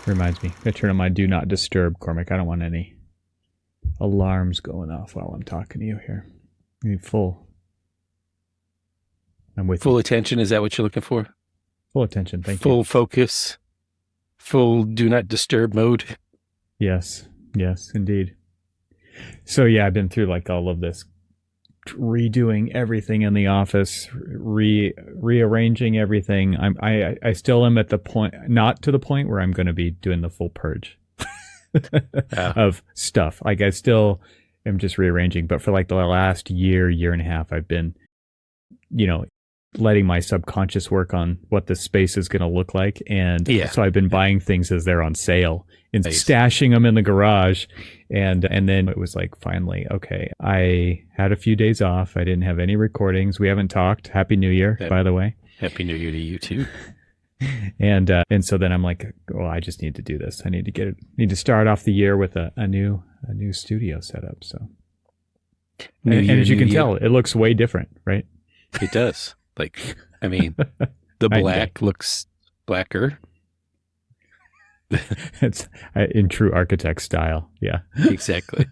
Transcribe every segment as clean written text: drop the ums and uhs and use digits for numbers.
Reminds me. I turn on my do not disturb, Cormac. I don't want any alarms going off while I'm talking to you here. I need I'm with full you. attention. Is that what you're looking for? Full attention. Thank you. Full focus. Full do not disturb mode. Yes, indeed. So yeah, I've been through like all of this, redoing everything in the office, rearranging everything. I still am at the point, not to the point where I'm going to be doing the full purge of stuff. Like I still am just rearranging, but for like the last year and a half, I've been, letting my subconscious work on what the space is going to look like. And so I've been buying things as they're on sale and stashing them in the garage. And then it was like, finally, okay, I had a few days off. I didn't have any recordings. We haven't talked. Happy New Year, by the way. Happy New Year to you too. And so then I'm like, well, I just need to do this. I need to start off the year with a new studio setup. So, and as you can tell, it looks way different, right? It does. Like, I mean, the black looks blacker. It's in true architect style. Yeah, exactly.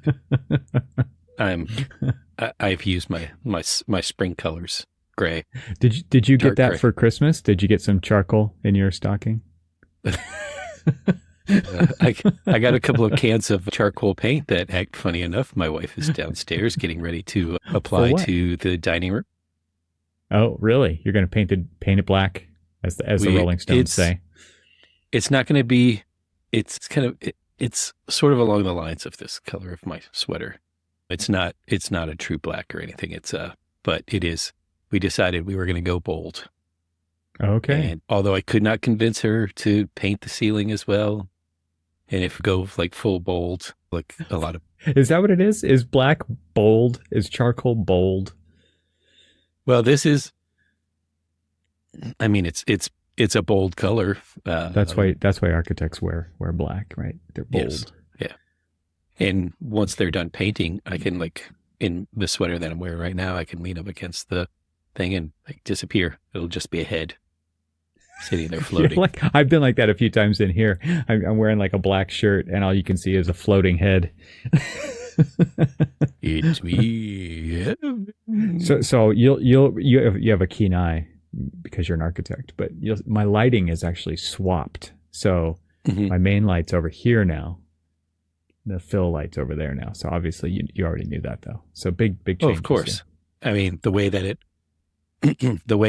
I've used my spring colors, gray. Did you get that gray for Christmas? Did you get some charcoal in your stocking? I got a couple of cans of charcoal paint that, funny enough, my wife is downstairs getting ready to apply to the dining room. Oh, really? You're going to paint it black, as the Rolling Stones say? It's not going to be. It's sort of along the lines of this color of my sweater. It's not a true black or anything. But it is. We decided we were going to go bold. Okay. And although I could not convince her to paint the ceiling as well, and if go like full bold, like a lot of. Is that what it is? Is black bold? Is charcoal bold? Well, this is. I mean, it's a bold color. That's why architects wear black, right? They're bold. Yes, yeah. And once they're done painting, I can in the sweater that I'm wearing right now, I can lean up against the thing and disappear. It'll just be a head sitting there floating. I've been like that a few times in here. I'm wearing like a black shirt, and all you can see is a floating head. It's me. So you have a keen eye because you're an architect, but my lighting is actually swapped. So my main light's over here now. The fill light's over there now. So obviously you already knew that though. So big change. Oh, of course. Yeah. I mean, the way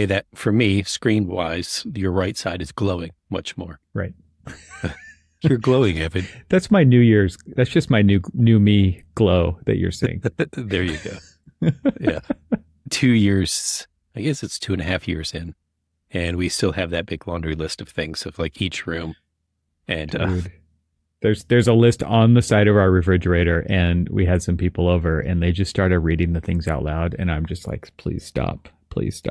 that for me, screen wise, your right side is glowing much more. Right. You're glowing, Evan. That's just my new me glow that you're seeing. There you go. Yeah. 2 years, I guess it's 2.5 years in, and we still have that big laundry list of things of like each room. And there's a list on the side of our refrigerator, and we had some people over and they just started reading the things out loud. And I'm just like, please stop. It's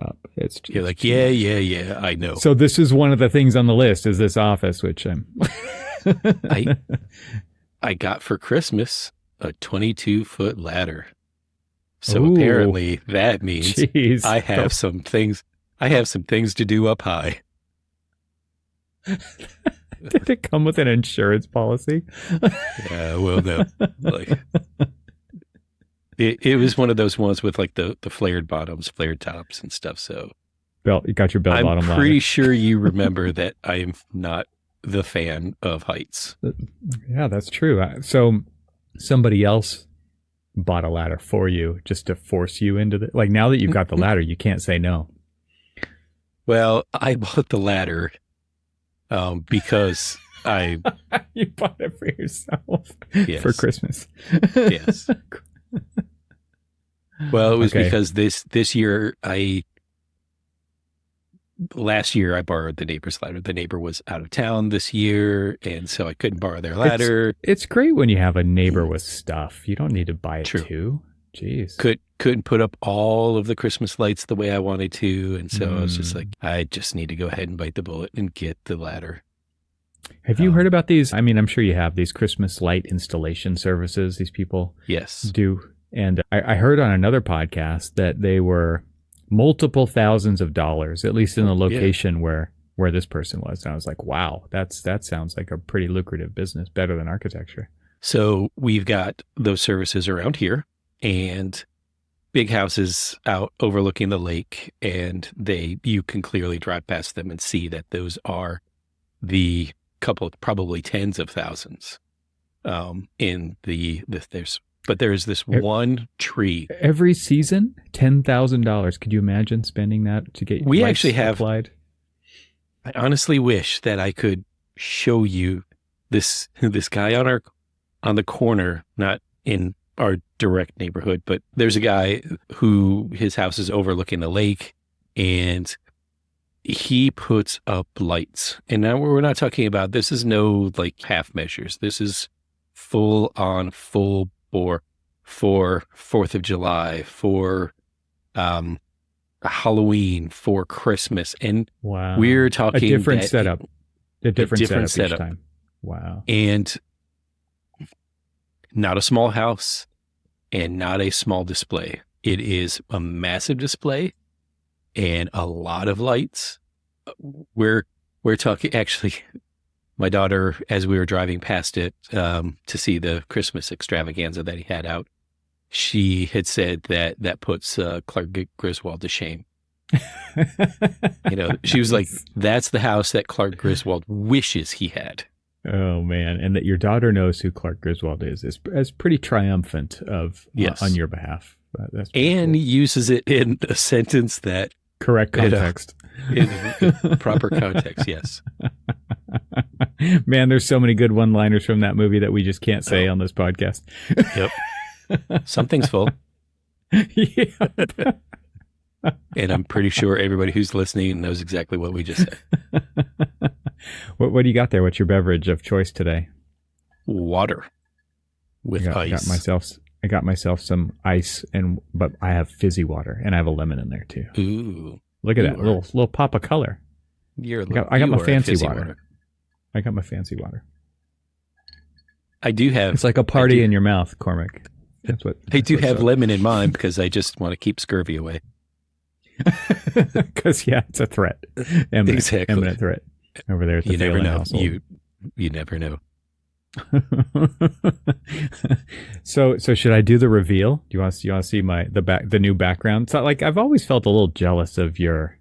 just, you're like, yeah, I know. So this is one of the things on the list is this office, which I got for Christmas a 22-foot ladder. So apparently that means I have some things to do up high. Did it come with an insurance policy? Yeah, well, no. It was one of those ones with like the flared bottoms, flared tops and stuff. So you got your bell bottom ladder. I'm pretty sure you remember that I am not the fan of heights. Yeah, that's true. So somebody else bought a ladder for you just to force you into the, like, now that you've got the ladder, you can't say no. Well, I bought the ladder because you bought it for yourself for Christmas. Yes. Well, it was because this year last year I borrowed the neighbor's ladder. The neighbor was out of town this year, and so I couldn't borrow their ladder. It's great when you have a neighbor with stuff. You don't need to buy it too. Jeez. Couldn't put up all of the Christmas lights the way I wanted to, and so I was just like, I just need to go ahead and bite the bullet and get the ladder. Have you heard about these? I mean, I'm sure you have these Christmas light installation services these people do. And I heard on another podcast that they were multiple thousands of dollars, at least in the location where where this person was. And I was like, wow, that sounds like a pretty lucrative business, better than architecture. So we've got those services around here, and big houses out overlooking the lake, and you can clearly drive past them and see that those are the couple, probably tens of thousands. There's this one tree. Every season, $10,000. Could you imagine spending that to get we actually have applied? I honestly wish that I could show you this guy on the corner, not in our direct neighborhood, but there's a guy who his house is overlooking the lake, and he puts up lights. And now we're not talking about, this is no like half measures. This is full on, full bore for 4th of July, for Halloween, for Christmas. And wow, we're talking a different setup. A different setup each time. Wow. And not a small house and not a small display. It is a massive display and a lot of lights. We're talking, actually, my daughter, as we were driving past it to see the Christmas extravaganza that he had out, she had said that puts Clark Griswold to shame. She was like, that's the house that Clark Griswold wishes he had. Oh man, and that your daughter knows who Clark Griswold is pretty triumphant on your behalf. That's and cool. He uses it in a sentence that correct context. In proper context, yes. Man, there's so many good one-liners from that movie that we just can't say on this podcast. Yep. Something's full. Yeah. And I'm pretty sure everybody who's listening knows exactly what we just said. What do you got there? What's your beverage of choice today? Water with ice. I got myself some ice, but I have fizzy water, and I have a lemon in there too. Ooh, look at that little pop of color. I got my fancy water. I got my fancy water. I do have. It's like a party in your mouth, Cormac. I do have lemon in mine because I just want to keep scurvy away. Because it's a threat. Imminent threat over there at the you never know. household. You never know. So should I do the reveal? Do you want to see the new background? So like I've always felt a little jealous of your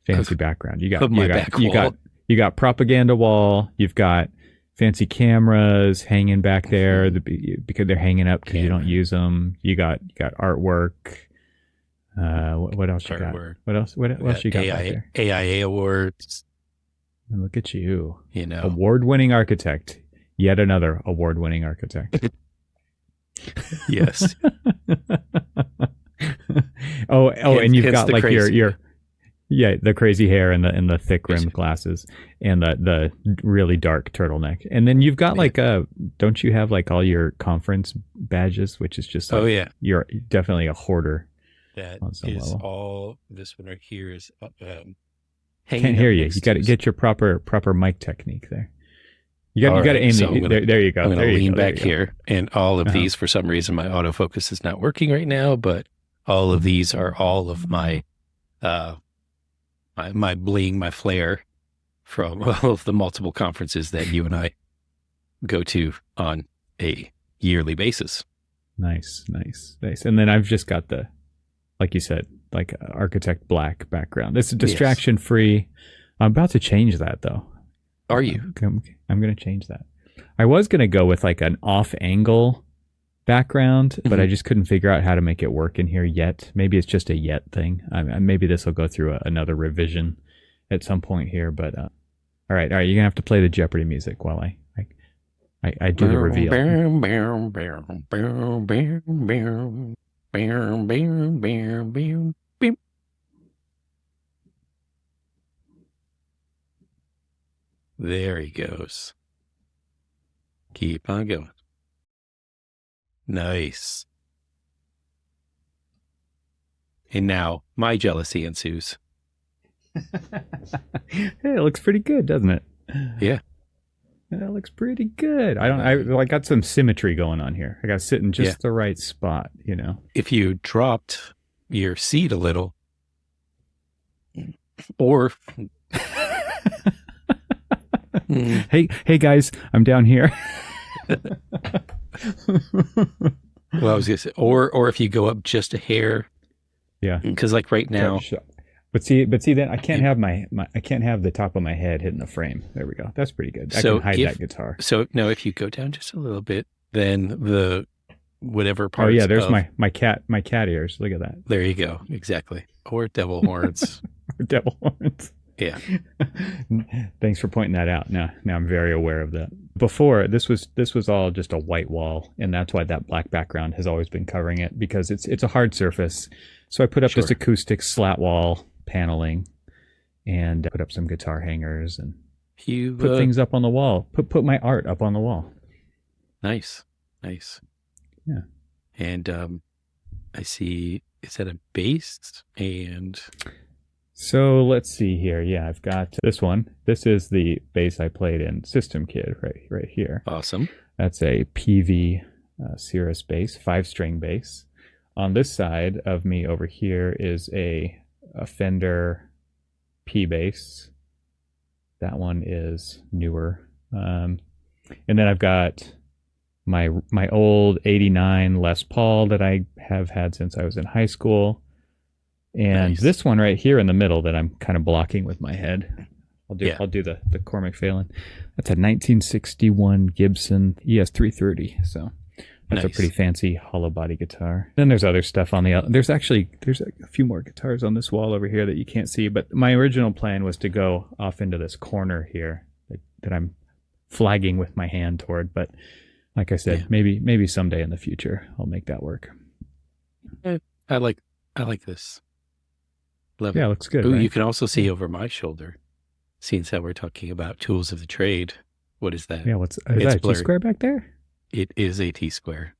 fancy background. You got propaganda wall. You've got fancy cameras hanging back there because they're hanging up because you don't use them. You got artwork. What else you got? What else you got back there? AIA awards. And look at you. Award-winning architect. Yet another award-winning architect. Yes. And you've got like your the crazy hair and the thick rimmed glasses and the really dark turtleneck. And then you've got don't you have like all your conference badges, which is just you're definitely a hoarder. That is level. All this one right here is can't hear you. You got to get your proper mic technique there. You got to aim. There you go. I'm going to lean back here, and all of these, for some reason, my autofocus is not working right now. But all of these are all of my my bling, my flair from all of the multiple conferences that you and I go to on a yearly basis. Nice. And then I've just got like you said, like architect black background. It's distraction free. I'm about to change that though. Are you? I'm going to change that. I was going to go with like an off angle background, but I just couldn't figure out how to make it work in here yet. Maybe it's just a yet thing. Maybe this will go through another revision at some point here, but all right. You're going to have to play the Jeopardy music while I do the reveal. There he goes. Keep on going. Nice. And now my jealousy ensues. Hey, it looks pretty good, doesn't it? Yeah. That looks pretty good. I got some symmetry going on here. I got to sit in just the right spot, If you dropped your seat a little, or Hey guys, I'm down here. Well, I was gonna say, or if you go up just a hair, Yeah. because like right now, but see, then I can't have I can't have the top of my head hitting the frame. There we go. That's pretty good. I can hide that guitar. So no, if you go down just a little bit, then the whatever parts. Oh yeah, there's my cat ears. Look at that. There you go. Exactly. Or devil horns. Or devil horns. Yeah. Thanks for pointing that out. Now I'm very aware of that. Before this was all just a white wall, and that's why that black background has always been covering it, because it's a hard surface. So I put up this acoustic slat wall paneling, and put up some guitar hangers, and put things up on the wall. Put my art up on the wall. Nice. Yeah. And I see, is that a bass? And so let's see here. Yeah, I've got this one. This is the bass I played in System Kid right here. Awesome. That's a PV Cirrus bass, 5-string bass. On this side of me over here is a Fender P bass. That one is newer. And then I've got my old 89 Les Paul that I have had since I was in high school. And this one right here in the middle that I'm kind of blocking with my head. I'll do the Cormac Phelan. That's a 1961 Gibson ES330. So that's a pretty fancy hollow body guitar. Then there's other stuff on the there's a few more guitars on this wall over here that you can't see, but my original plan was to go off into this corner here that I'm flagging with my hand toward, but like I said, maybe someday in the future I'll make that work. I like this. Love it. Yeah, it looks good. Ooh, right? You can also see over my shoulder, seeing how we're talking about tools of the trade. What is that? Yeah, is that a T-square back there? It is a T-square.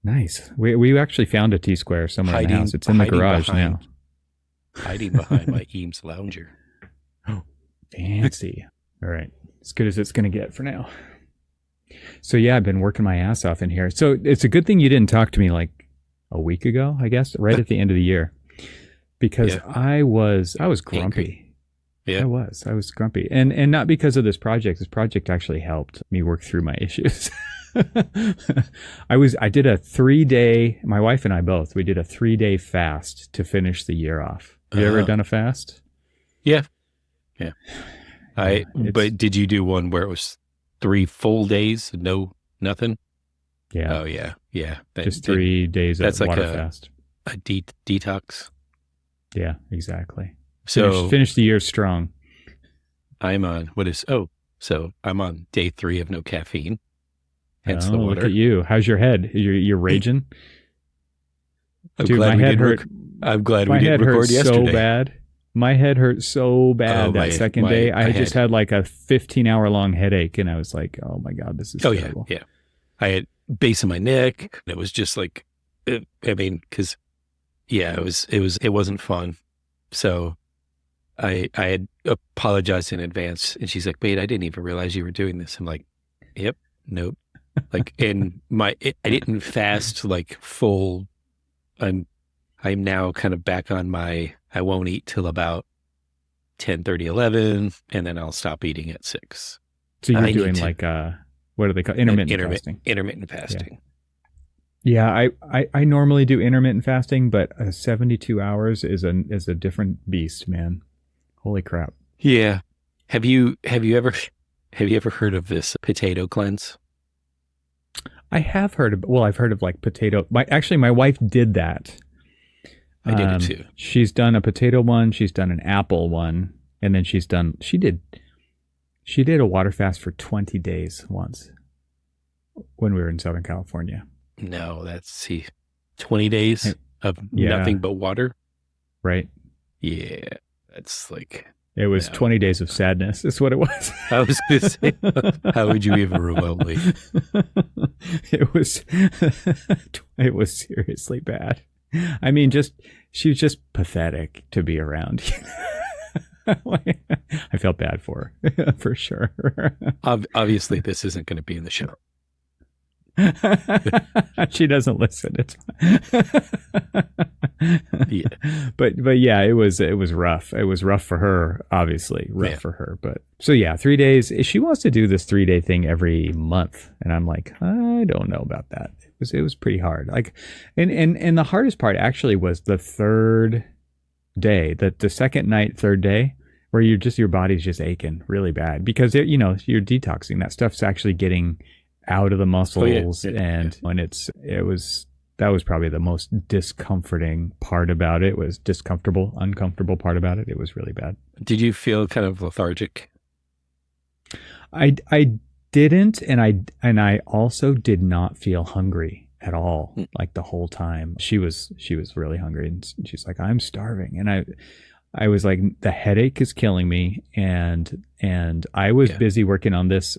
Nice. We actually found a T-square somewhere in the house. It's in the garage now. Hiding behind my Eames Lounger. Oh, fancy. All right. As good as it's going to get for now. So yeah, I've been working my ass off in here. So it's a good thing you didn't talk to me like a week ago, I guess, right at the end of the year. Because I was grumpy. Yeah. I was grumpy. And not because of this project. This project actually helped me work through my issues. I did a 3-day, my wife and I both, we did a 3-day fast to finish the year off. Have you ever done a fast? Yeah. But did you do one where it was 3 full days, nothing? Yeah. Oh yeah. Yeah. Just 3 days of water fast. A detox. Yeah, exactly. So finish the year strong. I'm on I'm on day 3 of no caffeine. Hence the water. Look at you. How's your head? You're raging? Dude, my head hurt. I'm glad we didn't record yesterday. So bad. My head hurt so bad that second day. I just had like a 15-hour long headache, and I was like, "Oh my god, this is terrible." Yeah. I had base in my neck. It was just like, it wasn't fun. So I had apologized in advance, and she's like, "Wait, I didn't even realize you were doing this." I'm like, "Yep, nope." Like, and I didn't fast like full. I'm now kind of back on I won't eat till about 10:30, 11, and then I'll stop eating at 6. So you're doing like what do they call intermittent fasting? Intermittent fasting. Yeah, I normally do intermittent fasting, but 72 hours is a different beast, man. Holy crap. Yeah. Have you ever heard of this potato cleanse? I have heard of, I've heard of like potato. My wife did that. I did it too. She's done a potato one. She's done an apple one. And then she did a water fast for 20 days once when we were in Southern California. No, 20 days of nothing but water. Right. Yeah. That's like. It was 20 days of sadness. Is what it was. I was going to say, how would you even remotely? It was seriously bad. I mean, she was just pathetic to be around. I felt bad for her, for sure. Obviously, this isn't going to be in the show. She doesn't listen. It's Yeah. But yeah, it was rough. It was rough for her, obviously rough Yeah. for her. But so yeah, 3 days. She wants to do this 3 day thing every month, and I'm like, I don't know about that. It was pretty hard. Like, and the hardest part actually was the third day, the second night, third day, where your body's just aching really bad because you're detoxing. That stuff's actually getting out of the muscles, and that was probably the most discomforting part about it. Was uncomfortable part about it. It was really bad. Did you feel kind of lethargic? I didn't, and I also did not feel hungry at all. Like the whole time, she was really hungry, and she's like, "I'm starving," and I was like, the headache is killing me, and I was busy working on this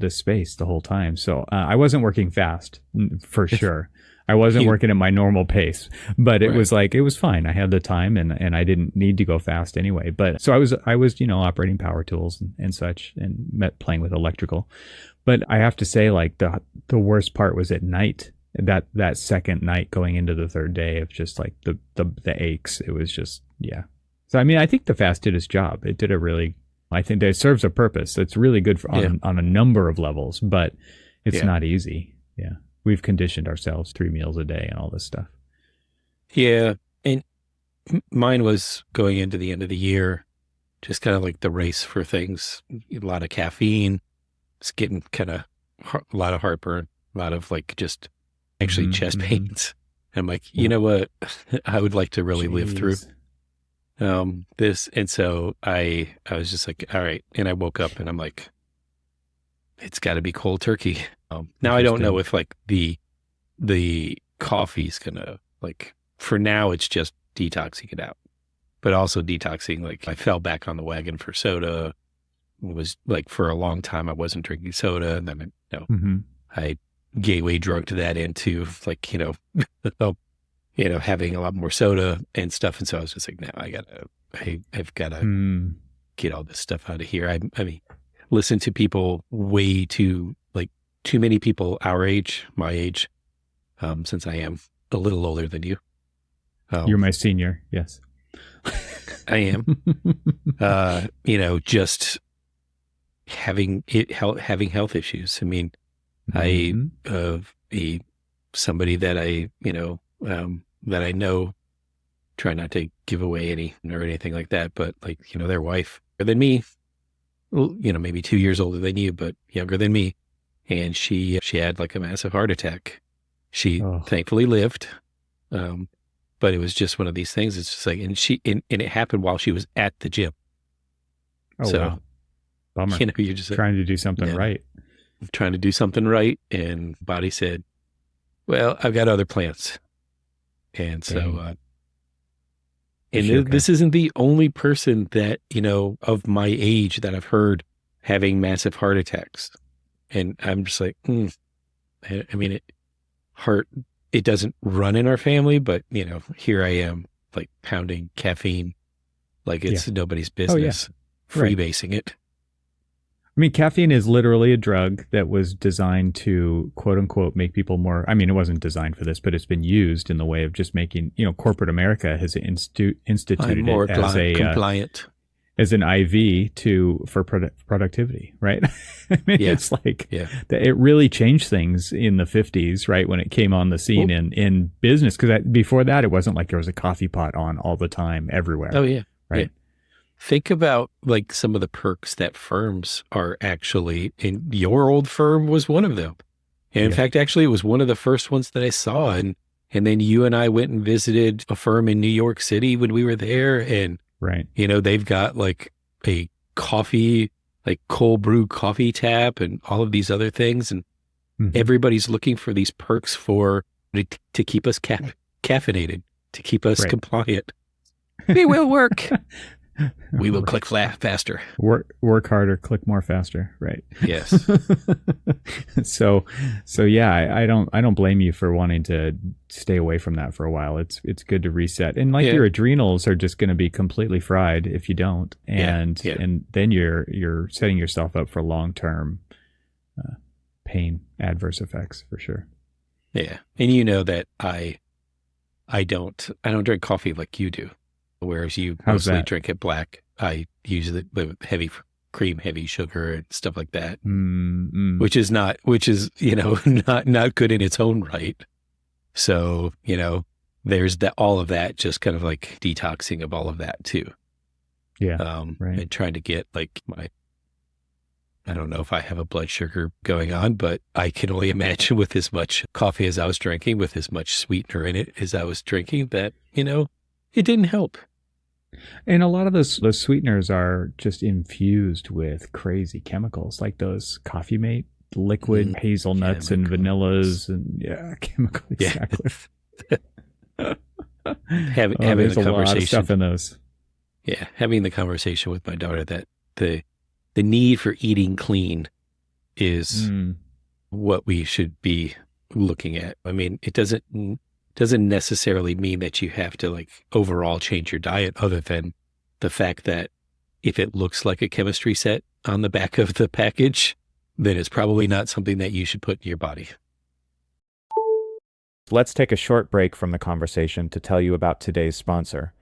space the whole time. So I wasn't working fast for sure. I wasn't working at my normal pace, but it was like, it was fine. I had the time, and I didn't need to go fast anyway. But so I was operating power tools and such, and playing with electrical. But I have to say, like, the worst part was at night. That second night going into the third day of just like the aches. It was just, yeah. So I mean, I think the fast did its job. It did I think that it serves a purpose. It's really good on a number of levels, but it's not easy. Yeah. We've conditioned ourselves 3 meals a day and all this stuff. Yeah. And mine was going into the end of the year, just kind of like the race for things, a lot of caffeine, it's getting kind of a lot of heartburn, a lot of like just actually chest pains. I'm like, you know what? I would like to really live through this. And so I was just like, all right. And I woke up and I'm like, it's got to be cold turkey. Now I don't know if like the coffee's gonna, like, for now it's just detoxing it out, but also detoxing. Like, I fell back on the wagon for soda. It was like, for a long time I wasn't drinking soda, and then I gateway drugged that into like, having a lot more soda and stuff. And so I was just like, now I've gotta get all this stuff out of here. I mean, listen to people way too many people my age, since I am a little older than you. You're my senior. Yes, I am. Just having health issues. I mean, somebody that that I know, try not to give away any or anything like that, but like, their wife, younger than me, maybe 2 years older than you, but younger than me. And she had like a massive heart attack. She thankfully lived. But it was just one of these things. It's just like, and it happened while she was at the gym. Oh, so, wow. Bummer. You're just trying to do something right. Trying to do something right. And body said, well, I've got other plans. And so, this isn't the only person that, of my age that I've heard having massive heart attacks. And I'm just like, I mean, it doesn't run in our family, but here I am, like, pounding caffeine like it's nobody's business, freebasing it. I mean, caffeine is literally a drug that was designed to, quote unquote, make people more. I mean, it wasn't designed for this, but it's been used in the way of just making, corporate America has instituted more it as compliant. As an IV for productivity, right? I mean, it's like it really changed things in the 50s, right? When it came on the scene in business, because before that, it wasn't like there was a coffee pot on all the time everywhere. Oh yeah. Right. Yeah. Think about like some of the perks that firms are actually, and your old firm was one of them. And in fact, actually, it was one of the first ones that I saw. And then you and I went and visited a firm in New York City when we were there. And right. They've got like a coffee, like cold brew coffee tap and all of these other things. And everybody's looking for these perks to keep us caffeinated, to keep us compliant. We will work. We will click faster. Work harder, click more faster. Right. Yes. So yeah, I don't blame you for wanting to stay away from that for a while. It's good to reset. And like your adrenals are just going to be completely fried if you don't. And then you're setting yourself up for long-term pain, adverse effects for sure. Yeah. And you know that I don't drink coffee like you do, whereas you How's mostly that? drink it black. I use it with heavy cream, heavy sugar, and stuff like that, Mm-mm. which is not good in its own right. So, there's that, all of that, just kind of like detoxing of all of that too. Yeah. Right. And trying to get like I don't know if I have a blood sugar going on, but I can only imagine with as much coffee as I was drinking, with as much sweetener in it as I was drinking, that, it didn't help. And a lot of those sweeteners are just infused with crazy chemicals, like those Coffee Mate liquid hazelnuts and vanillas and chemical. Exactly. Having there's the a lot of conversation stuff in those. Yeah, having the conversation with my daughter that the need for eating clean is what we should be looking at. I mean, it doesn't necessarily mean that you have to like overall change your diet, other than the fact that if it looks like a chemistry set on the back of the package, then it's probably not something that you should put in your body. Let's take a short break from the conversation to tell you about today's sponsor.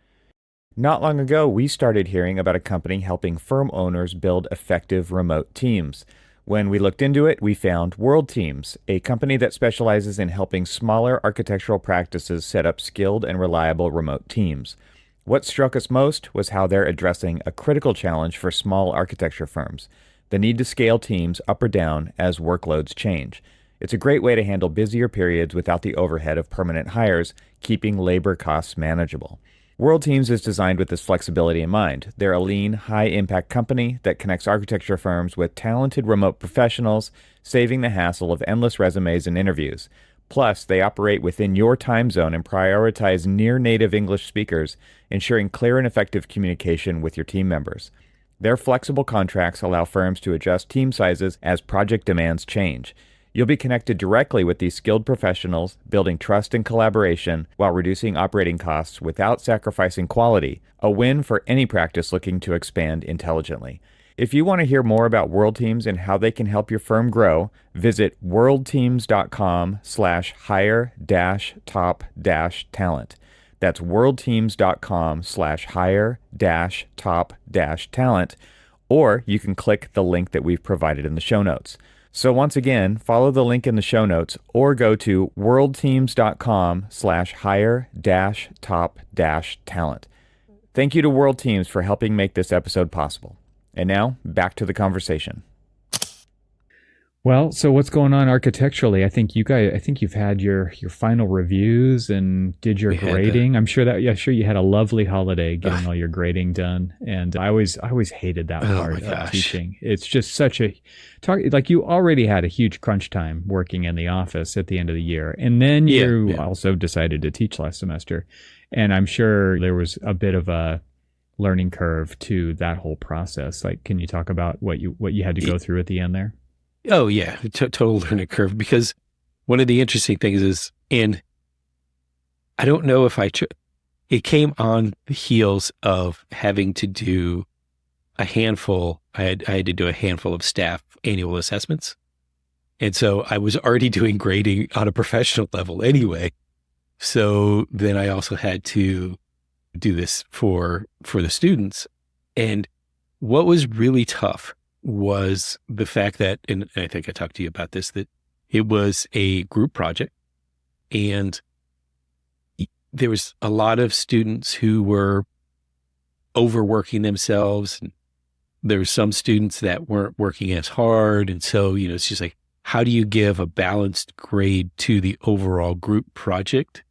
Not long ago, we started hearing about a company helping firm owners build effective remote teams. When we looked into it, we found World Teams, a company that specializes in helping smaller architectural practices set up skilled and reliable remote teams. What struck us most was how they're addressing a critical challenge for small architecture firms: the need to scale teams up or down as workloads change. It's a great way to handle busier periods without the overhead of permanent hires, keeping labor costs manageable. World Teams is designed with this flexibility in mind. They're a lean, high-impact company that connects architecture firms with talented remote professionals, saving the hassle of endless resumes and interviews. Plus, they operate within your time zone and prioritize near-native English speakers, ensuring clear and effective communication with your team members. Their flexible contracts allow firms to adjust team sizes as project demands change. You'll be connected directly with these skilled professionals, building trust and collaboration while reducing operating costs without sacrificing quality, a win for any practice looking to expand intelligently. If you want to hear more about World Teams and how they can help your firm grow, visit worldteams.com/hire-top-talent. That's worldteams.com/hire-top-talent, or you can click the link that we've provided in the show notes. So once again, follow the link in the show notes or go to worldteams.com/hire-top-talent. Thank you to World Teams for helping make this episode possible. And now, back to the conversation. Well, so what's going on architecturally? I think you've had your final reviews and did your grading. I'm sure you had a lovely holiday getting all your grading done. And I always hated that part of teaching. It's just such like you already had a huge crunch time working in the office at the end of the year. And then you also decided to teach last semester. And I'm sure there was a bit of a learning curve to that whole process. Like, can you talk about what you had to go through at the end there? Oh yeah, total learning curve. Because one of the interesting things is, and I don't know if it came on the heels of having to do a handful. I had to do a handful of staff annual assessments, and so I was already doing grading on a professional level anyway. So then I also had to do this for the students, and what was really tough was the fact that, and I think I talked to you about this, that it was a group project and there was a lot of students who were overworking themselves. And there were some students that weren't working as hard. And so, it's just like, how do you give a balanced grade to the overall group project,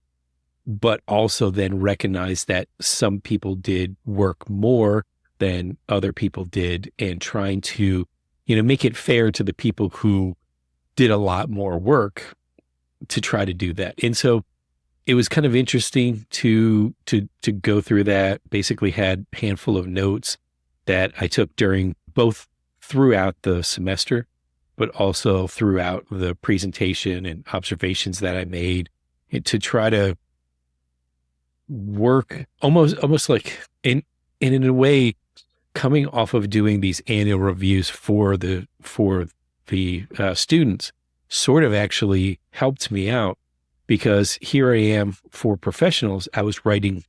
but also then recognize that some people did work more than other people did, and trying to, make it fair to the people who did a lot more work to try to do that. And so it was kind of interesting to go through that. Basically had a handful of notes that I took throughout the semester, but also throughout the presentation and observations that I made, to try to work almost like in a way, coming off of doing these annual reviews for the students sort of actually helped me out because here I am for professionals. I was writing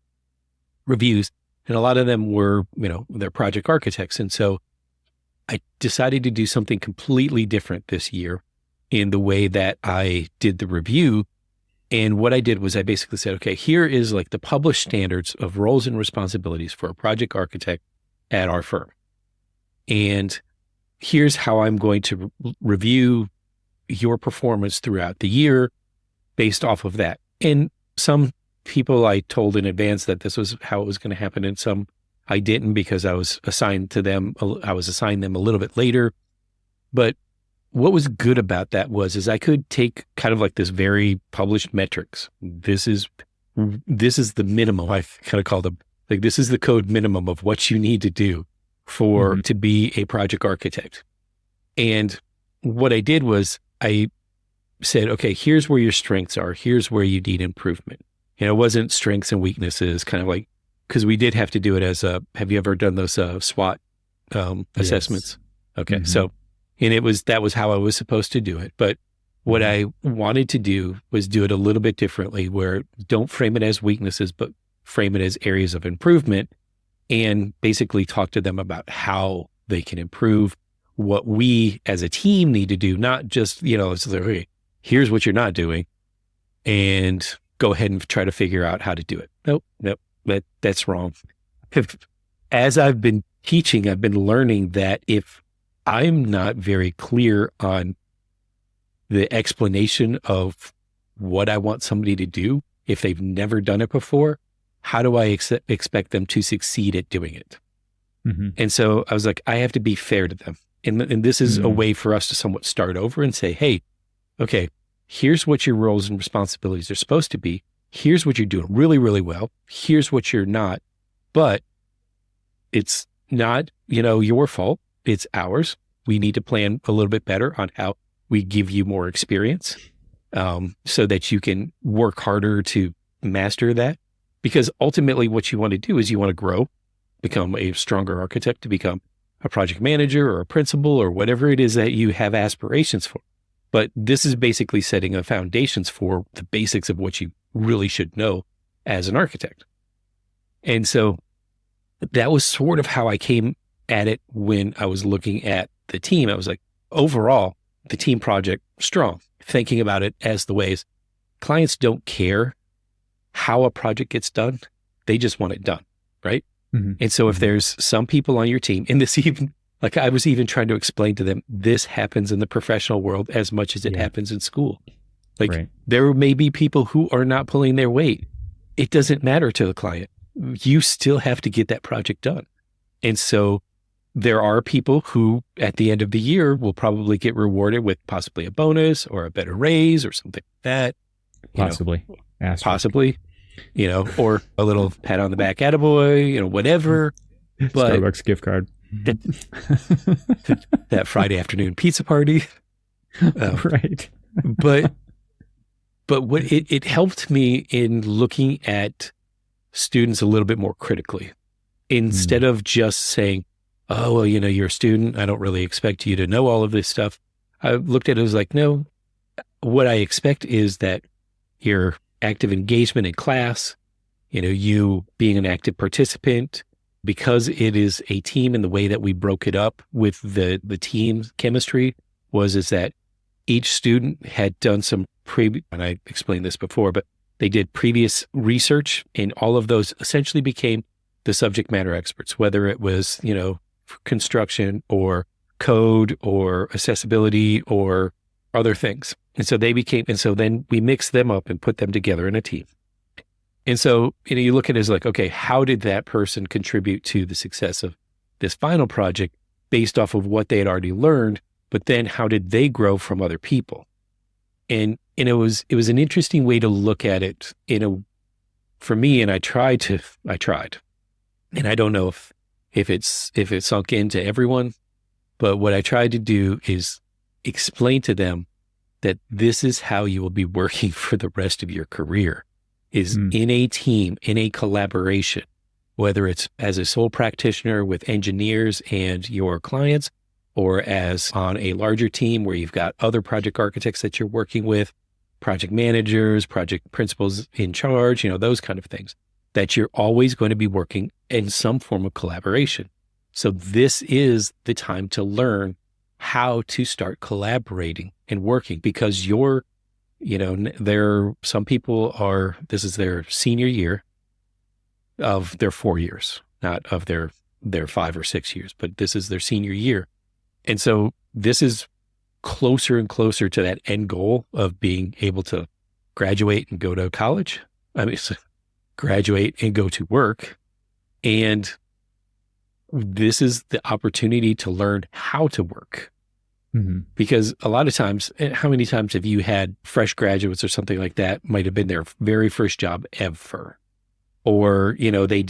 reviews, and a lot of them were, they're project architects. And so I decided to do something completely different this year in the way that I did the review. And what I did was I basically said, okay, here is like the published standards of roles and responsibilities for a project architect at our firm. And here's how I'm going to review your performance throughout the year based off of that. And some people I told in advance that this was how it was going to happen, and some I didn't, because I was assigned them a little bit later. But what was good about that is I could take kind of like this very published metrics. This is the minimum. I kind of called them like, this is the code minimum of what you need to do to be a project architect. And what I did was I said, okay, here's where your strengths are. Here's where you need improvement. It wasn't strengths and weaknesses, kind of like, because we did have to do it as have you ever done those SWOT assessments? Okay. So, and that was how I was supposed to do it. But what I wanted to do was do it a little bit differently, where don't frame it as weaknesses, but frame it as areas of improvement, and basically talk to them about how they can improve, what we as a team need to do, not just, it's like, okay, here's what you're not doing, and go ahead and try to figure out how to do it. Nope, that's wrong. As I've been teaching, I've been learning that if I'm not very clear on the explanation of what I want somebody to do, if they've never done it before, how do I expect them to succeed at doing it? And so I was like, I have to be fair to them. And this is a way for us to somewhat start over and say, hey, okay, here's what your roles and responsibilities are supposed to be. Here's what you're doing really, really well. Here's what you're not. But it's not, your fault. It's ours. We need to plan a little bit better on how we give you more experience, so that you can work harder to master that. Because ultimately what you want to do is you want to grow, become a stronger architect, to become a project manager or a principal or whatever it is that you have aspirations for. But this is basically setting the foundations for the basics of what you really should know as an architect. And so that was sort of how I came at it when I was looking at the team. I was like, overall, the team project, strong, thinking about it as the ways clients don't care how a project gets done. They just want it done, right? And so if there's some people on your team, and this even, like I was even trying to explain to them, this happens in the professional world as much as it happens in school. Like there may be people who are not pulling their weight. It doesn't matter to the client. You still have to get that project done. And so there are people who at the end of the year will probably get rewarded with possibly a bonus or a better raise or something like that. Possibly, or a little pat on the back, attaboy, whatever. But Starbucks gift card. That Friday afternoon pizza party. Right. But what it helped me in looking at students a little bit more critically, instead of just saying, oh, well, you're a student, I don't really expect you to know all of this stuff. I looked at it as like, no, what I expect is that your active engagement in class, you being an active participant, because it is a team, and the way that we broke it up with the team chemistry is that each student had done some and I explained this before, but they did previous research, and all of those essentially became the subject matter experts, whether it was, construction or code or accessibility or other things. And so then we mixed them up and put them together in a team. And so, you look at it as like, okay, how did that person contribute to the success of this final project based off of what they had already learned, but then how did they grow from other people? And it was an interesting way to look at it for me. And I tried, and I don't know if it sunk into everyone, but what I tried to do is explain to them that this is how you will be working for the rest of your career, is in a team, in a collaboration, whether it's as a sole practitioner with engineers and your clients, or as on a larger team where you've got other project architects that you're working with. project managers, project principals in charge, those kind of things, that you're always going to be working in some form of collaboration. So this is the time to learn how to start collaborating and working, because some people this is their senior year of their 4 years, not of their 5 or 6 years, but this is their senior year. And so this is closer and closer to that end goal of being able to graduate and go to college. Graduate and go to work. And this is the opportunity to learn how to work. Mm-hmm. Because a lot of times, how many times have you had fresh graduates or something like that, might have been their very first job ever? Or, they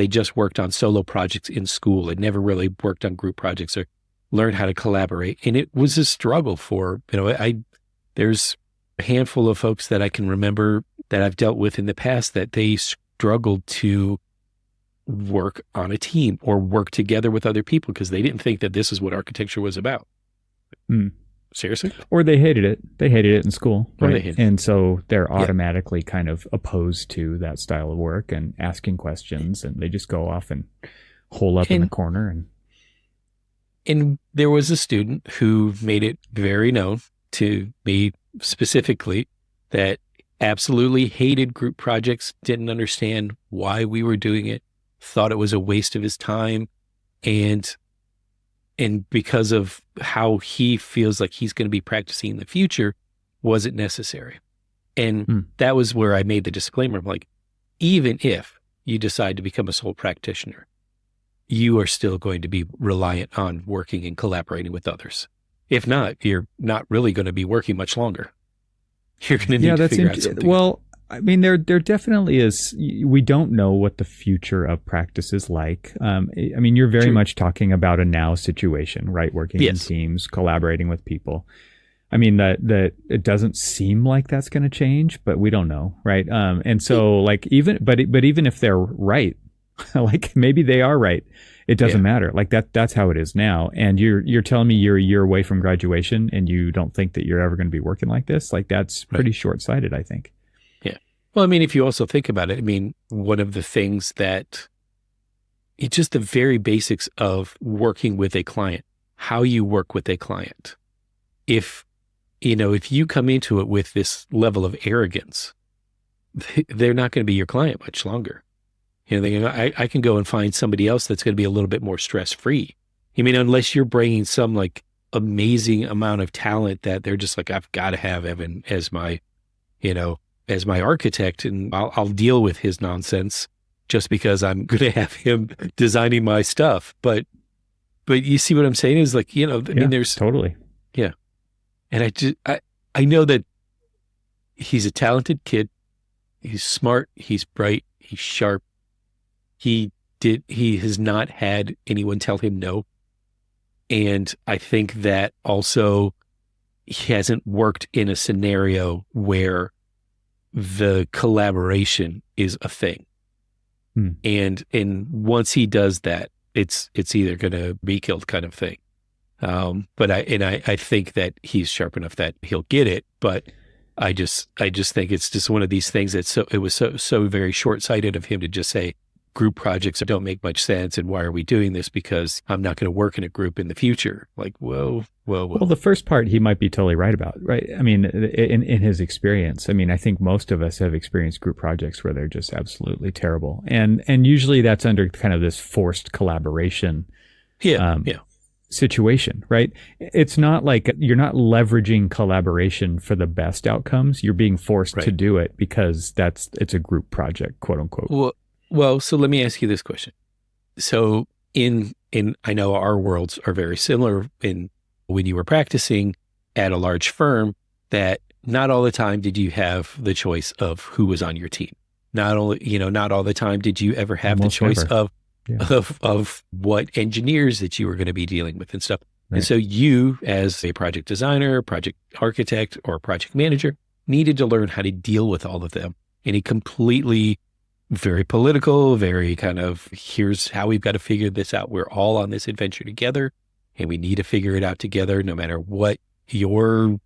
just worked on solo projects in school and never really worked on group projects or learned how to collaborate. And it was a struggle for, there's a handful of folks that I can remember that I've dealt with in the past that they struggled to work on a team or work together with other people because they didn't think that this is what architecture was about. Seriously? Or they hated it. They hated it in school, right? It. And so they're automatically kind of opposed to that style of work and asking questions, and they just go off and hole up in the corner. And there was a student who made it very known to me specifically that absolutely hated group projects, didn't understand why we were doing it, thought it was a waste of his time, and because of how he feels like he's going to be practicing in the future, wasn't necessary. And that was where I made the disclaimer. I'm like, even if you decide to become a sole practitioner, you are still going to be reliant on working and collaborating with others. If not, you're not really going to be working much longer. You're going to need to figure out something. Well, I mean, there definitely is. We don't know what the future of practice is like. I mean, you're very much talking about a now situation, right? Working in teams, collaborating with people. I mean, that it doesn't seem like that's going to change, but we don't know, right? And so, like, even if they're right, like maybe they are right, it doesn't matter. Like that's how it is now. And you're telling me you're a year away from graduation, and you don't think that you're ever going to be working like this? Like that's pretty short-sighted, I think. Well, I mean, if you also think about it, I mean, one of the things that it's just the very basics of working with a client, how you work with a client. If you come into it with this level of arrogance, they're not going to be your client much longer. I can go and find somebody else that's going to be a little bit more stress-free. I mean, unless you're bringing some like amazing amount of talent that they're just like, I've got to have Evan as my architect, and I'll deal with his nonsense just because I'm going to have him designing my stuff. But you see what I'm saying is like, I mean, there's totally. Yeah. And I know that he's a talented kid. He's smart. He's bright. He's sharp. He has not had anyone tell him no. And I think that also he hasn't worked in a scenario where the collaboration is a thing. And once he does that, it's either going to be killed kind of thing. But I think that he's sharp enough that he'll get it. But I just think it's just one of these things that it was so very short-sighted of him to just say group projects don't make much sense, and why are we doing this? Because I'm not going to work in a group in the future. Like, whoa. Well, the first part he might be totally right about, right? I mean, in his experience, I mean, I think most of us have experienced group projects where they're just absolutely terrible, and usually that's under kind of this forced collaboration. Situation, right? It's not like you're not leveraging collaboration for the best outcomes. You're being forced to do it because it's a group project, quote unquote. Well, so let me ask you this question. So in I know our worlds are very similar in when you were practicing at a large firm, that not all the time did you have the choice of who was on your team. Not all the time did you ever have the choice of what engineers that you were going to be dealing with and stuff. Right. And so you, as a project designer, project architect, or project manager, needed to learn how to deal with all of them in a completely very political, very kind of, here's how we've got to figure this out. We're all on this adventure together, and we need to figure it out together, no matter what your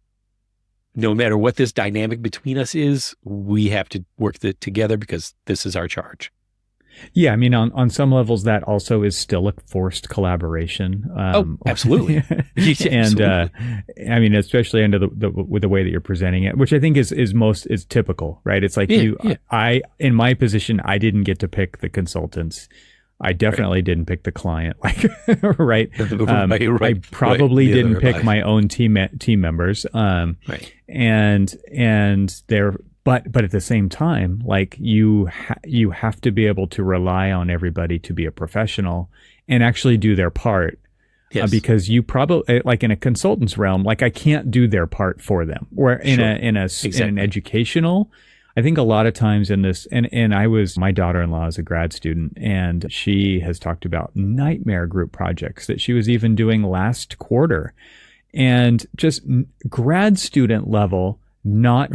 no matter what this dynamic between us is, we have to work together because this is our charge. Yeah, I mean, on some levels, that also is still a forced collaboration. Absolutely. And I mean, especially under with the way that you're presenting it, which I think is typical, right? It's like in my position, I didn't get to pick the consultants. I definitely didn't pick the client, like, right? I probably didn't pick my own team members. And they're, but at the same time, like you have to be able to rely on everybody to be a professional and actually do their part. Yes. Because you probably, like in a consultant's realm, like I can't do their part for them. Or in an educational, I think a lot of times in this, and my daughter-in-law is a grad student, and she has talked about nightmare group projects that she was even doing last quarter, and just grad student level, not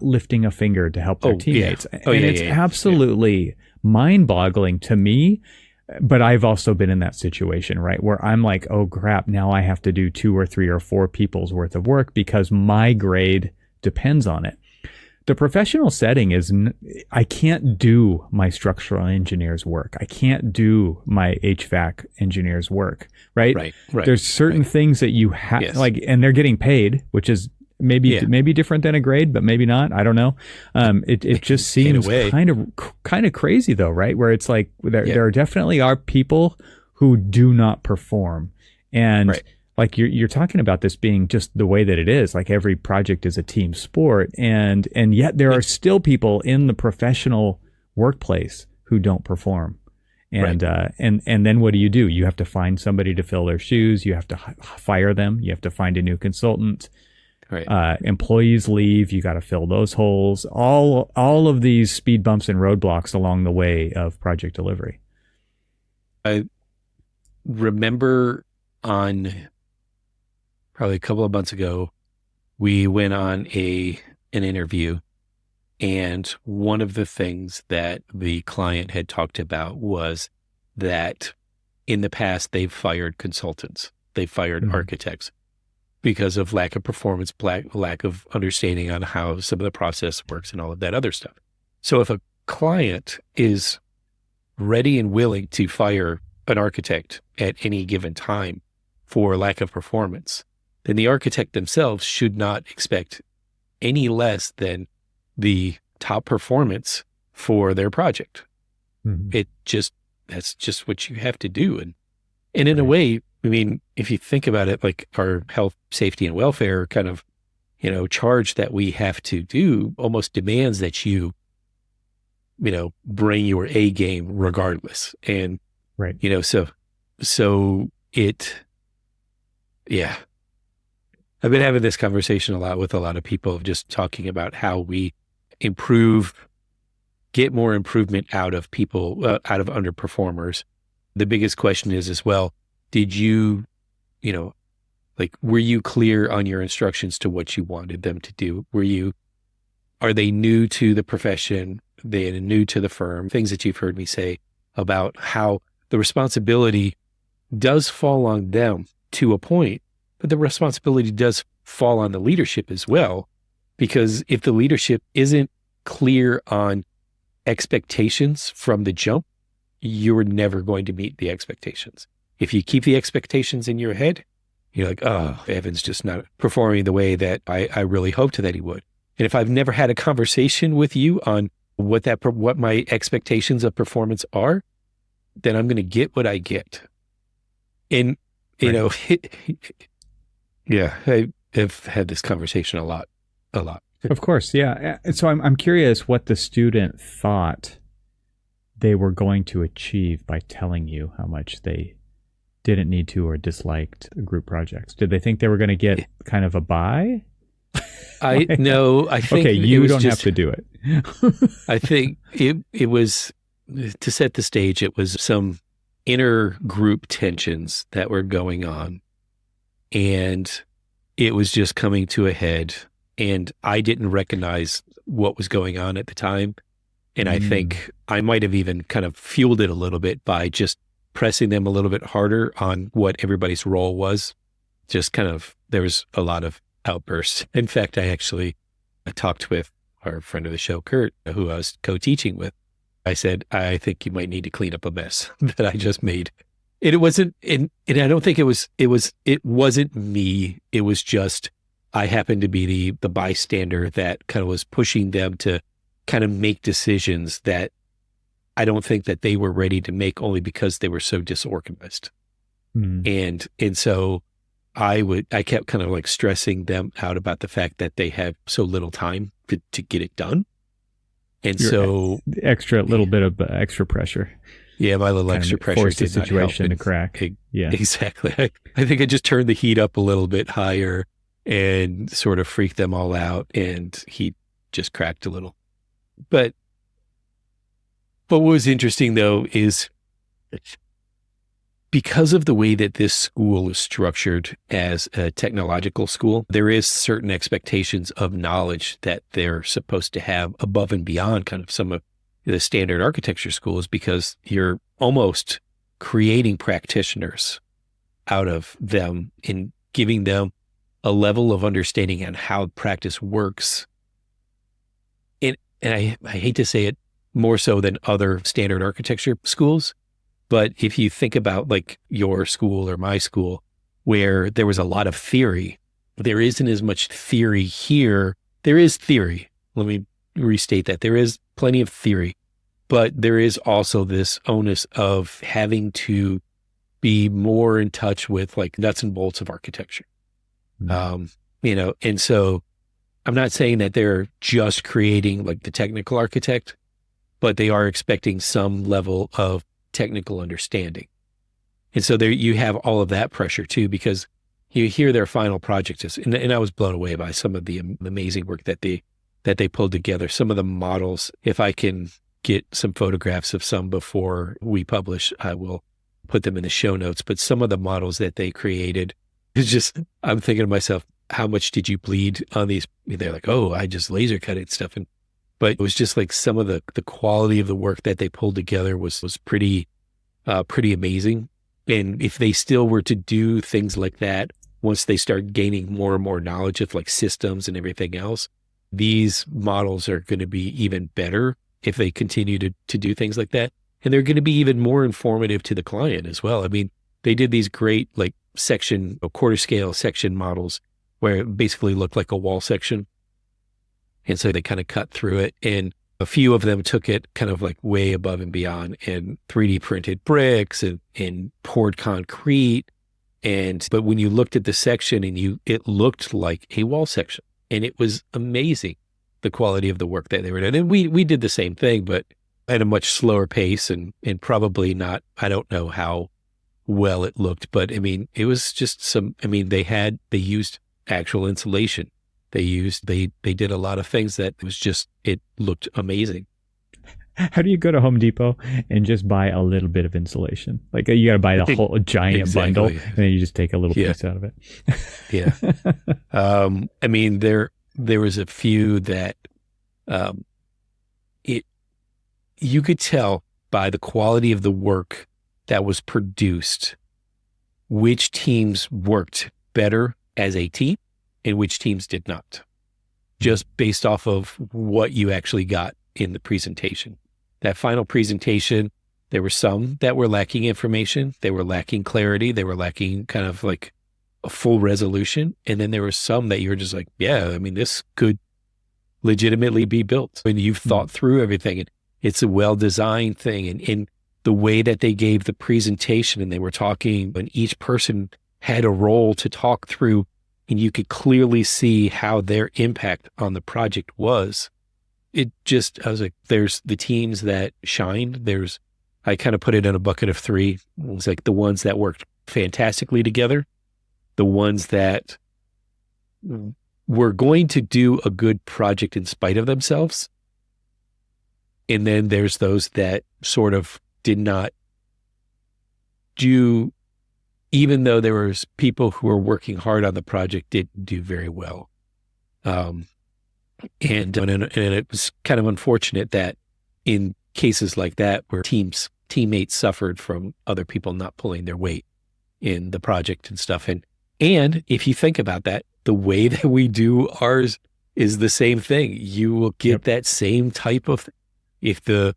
lifting a finger to help their teammates. It's absolutely mind-boggling to me. But I've also been in that situation, right? Where I'm like, oh crap, now I have to do 2 or 3 or 4 people's worth of work because my grade depends on it. The professional setting is, I can't do my structural engineer's work. I can't do my HVAC engineer's work, right? Right. There's certain things that you have, like, and they're getting paid, which is maybe different than a grade, but maybe not. I don't know. It just seems kind of crazy though, right? Where it's like there definitely are people who do not perform, and like you're talking about this being just the way that it is. Like every project is a team sport, and yet there are still people in the professional workplace who don't perform. And and then what do? You have to find somebody to fill their shoes. You have to fire them. You have to find a new consultant. Employees leave, you got to fill those holes, all of these speed bumps and roadblocks along the way of project delivery. I remember on probably a couple of months ago, we went on an interview, and one of the things that the client had talked about was that in the past they've fired consultants, they fired architects, because of lack of performance, lack of understanding on how some of the process works and all of that other stuff. So if a client is ready and willing to fire an architect at any given time for lack of performance, then the architect themselves should not expect any less than the top performance for their project. That's just what you have to do. And in a way, I mean, if you think about it, like our health, safety, and welfare kind of, charge that we have to do almost demands that you bring your A game regardless. And, so I've been having this conversation a lot with a lot of people of just talking about how we get more improvement out of people, out of underperformers. The biggest question is as well, did you, were you clear on your instructions to what you wanted them to do? Are they new to the profession? They're new to the firm? Things that you've heard me say about how the responsibility does fall on them to a point, but the responsibility does fall on the leadership as well. Because if the leadership isn't clear on expectations from the jump, you're never going to meet the expectations. If you keep the expectations in your head, you're like, oh, Evan's just not performing the way that I really hoped that he would. And if I've never had a conversation with you on what my expectations of performance are, then I'm going to get what I get. And, I've had this conversation a lot. Of course, yeah. So I'm curious what the student thought they were going to achieve by telling you how much they didn't need to or disliked group projects. Did they think they were going to get kind of a buy? No, I think okay, you don't have to do it. I think it was, to set the stage, it was some inner group tensions that were going on, and it was just coming to a head, and I didn't recognize what was going on at the time. And I think I might have even kind of fueled it a little bit by just pressing them a little bit harder on what everybody's role was. Just kind of, there was a lot of outburst. In fact, I talked with our friend of the show, Kurt, who I was co-teaching with. I said, I think you might need to clean up a mess that I just made. And it wasn't, and I don't think it wasn't me. It was just, I happened to be the bystander that kind of was pushing them to kind of make decisions that I don't think that they were ready to make, only because they were so disorganized. And so I kept kind of like stressing them out about the fact that they have so little time to get it done. And so little bit of extra pressure. Yeah, my little extra pressure forced the did not situation help. to crack. Yeah, exactly. I think I just turned the heat up a little bit higher and sort of freaked them all out, and he just cracked a little. But what was interesting though is, because of the way that this school is structured as a technological school, there is certain expectations of knowledge that they're supposed to have above and beyond kind of some of the standard architecture schools, because you're almost creating practitioners out of them and giving them a level of understanding on how practice works. And I hate to say it more so than other standard architecture schools, but if you think about like your school or my school, where there was a lot of theory, there isn't as much theory here. There is theory. Let me restate that. There is plenty of theory, but there is also this onus of having to be more in touch with like nuts and bolts of architecture. And so I'm not saying that they're just creating like the technical architect, but they are expecting some level of technical understanding. And so there you have all of that pressure too, because you hear their final project is, and I was blown away by some of the amazing work that they pulled together. Some of the models, if I can get some photographs of some before we publish, I will put them in the show notes. But some of the models that they created, it's just, I'm thinking to myself, how much did you bleed on these? They're like, oh, I just laser cut it stuff. But it was just like some of the quality of the work that they pulled together was pretty amazing. And if they still were to do things like that, once they start gaining more and more knowledge of like systems and everything else, these models are going to be even better if they continue to do things like that. And they're going to be even more informative to the client as well. I mean, they did these great like quarter scale section models where it basically looked like a wall section. And so they kind of cut through it, and a few of them took it kind of like way above and beyond and 3D printed bricks and poured concrete. But when you looked at the section it looked like a wall section, and it was amazing, the quality of the work that they were doing. And we did the same thing, but at a much slower pace and probably not, I don't know how well it looked, but I mean, it was just they used actual insulation. They did a lot of things that it looked amazing. How do you go to Home Depot and just buy a little bit of insulation? Like you got to buy the whole giant bundle, and then you just take a little piece out of it. Yeah. I mean, there was a few that you could tell by the quality of the work that was produced which teams worked better as a team and which teams did not, just based off of what you actually got in the presentation. That final presentation, there were some that were lacking information, they were lacking clarity, they were lacking kind of like a full resolution. And then there were some that you were just like, yeah, I mean, this could legitimately be built when you've thought through everything. And it's a well-designed thing. And the way that they gave the presentation, and they were talking, and each person had a role to talk through, and you could clearly see how their impact on the project was. I was like, there's the teams that shined. I kind of put it in a bucket of three. It was like the ones that worked fantastically together, the ones that were going to do a good project in spite of themselves. And then there's those that sort of did not do, even though there was people who were working hard on the project, didn't do very well. And it was kind of unfortunate that in cases like that where teammates suffered from other people not pulling their weight in the project and stuff. And if you think about that, the way that we do ours is the same thing. You will get that same type of, if the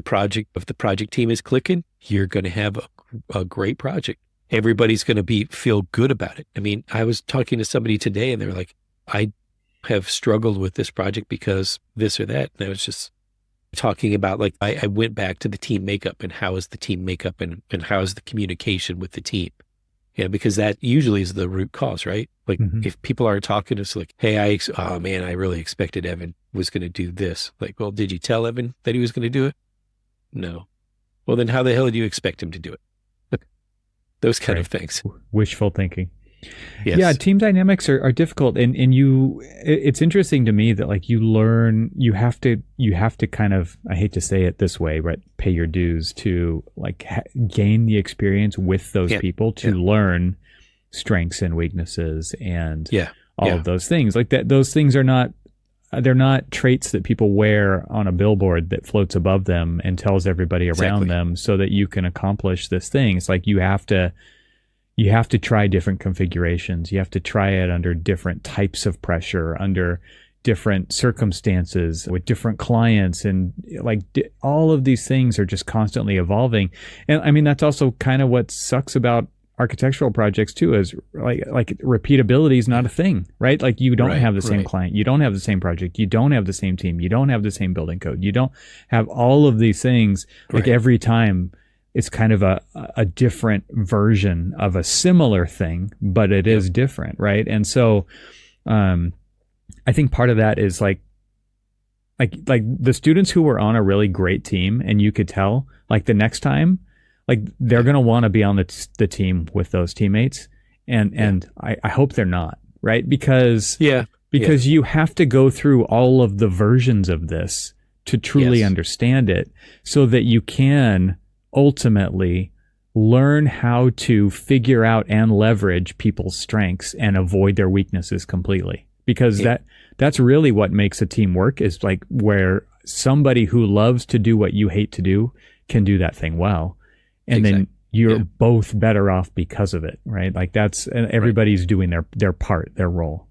project team is clicking, you're going to have a great project. Everybody's going to feel good about it. I mean, I was talking to somebody today and they were like, I have struggled with this project because this or that. And I was just talking about, like, I went back to the team makeup and how is the team makeup and how is the communication with the team? Yeah, because that usually is the root cause, right? Like if people aren't talking, it's like, hey, oh man, I really expected Evan was going to do this. Like, well, did you tell Evan that he was going to do it? No. Well, then how the hell do you expect him to do it? Those kind of things. Wishful thinking. Yes. Yeah, team dynamics are difficult, and it's interesting to me that, like, you have to kind of, I hate to say it this way, but pay your dues to, like, gain the experience with those people to learn strengths and weaknesses and all of those things. Like that, those things they're not traits that people wear on a billboard that floats above them and tells everybody around them so that you can accomplish this thing. It's like you have to try different configurations. You have to try it under different types of pressure, under different circumstances, with different clients. And like all of these things are just constantly evolving. And I mean, that's also kind of what sucks about architectural projects too, is like repeatability is not a thing, right? Like you don't have the same client, you don't have the same project, you don't have the same team, you don't have the same building code, you don't have all of these things. Like every time it's kind of a different version of a similar thing, but it is different, right? And so I think part of that is like the students who were on a really great team, and you could tell, like, the next time, like, they're going to want to be on the team with those teammates. And I hope they're not, right? Because you have to go through all of the versions of this to truly understand it, so that you can ultimately learn how to figure out and leverage people's strengths and avoid their weaknesses completely. Because that's really what makes a team work, is like where somebody who loves to do what you hate to do can do that thing well. And then you're both better off because of it, right? Like everybody's doing their part, their role.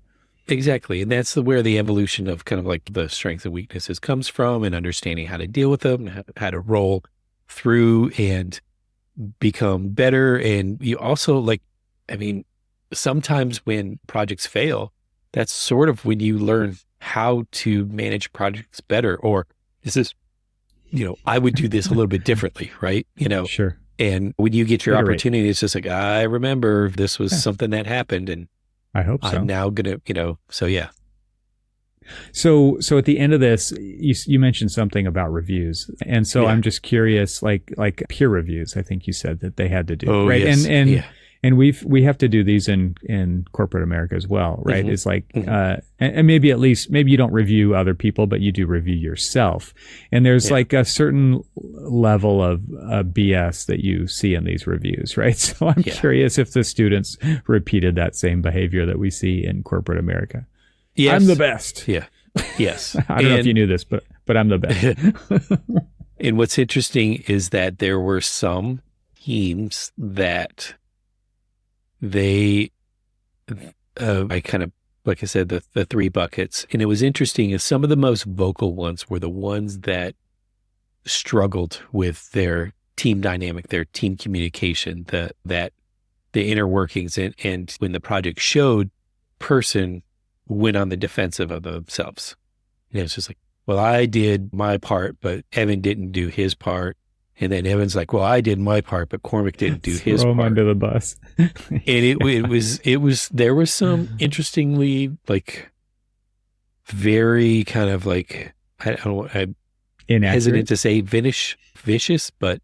Exactly. And that's where the evolution of kind of like the strengths and weaknesses comes from, and understanding how to deal with them, how to roll through and become better. And you also, like, I mean, sometimes when projects fail, that's sort of when you learn how to manage projects better, or this is, I would do this a little bit differently, right? Sure. And when you get your opportunity, it's just like, I remember this was something that happened, and I hope so. I'm now going to, so yeah. So at the end of this, you mentioned something about reviews. And so I'm just curious, like peer reviews, I think you said that they had to do, right? Yes. And we have to do these in corporate America as well, right? It's like, and maybe you don't review other people, but you do review yourself. And there's like a certain level of BS that you see in these reviews, right? So I'm curious if the students repeated that same behavior that we see in corporate America. Yes. I'm the best. Yeah. Yes. I don't know if you knew this, but I'm the best. And what's interesting is that there were some teams that I kind of, like I said, the three buckets. And it was interesting is some of the most vocal ones were the ones that struggled with their team dynamic, their team communication, the inner workings. And when the project showed, person went on the defensive of themselves. It's just like, well, I did my part, but Evan didn't do his part. And then Evan's like, well, I did my part, but Cormac didn't do his part. Throw him under the bus. And it was, there was some interestingly, like, very kind of like, I'm hesitant to say vicious, but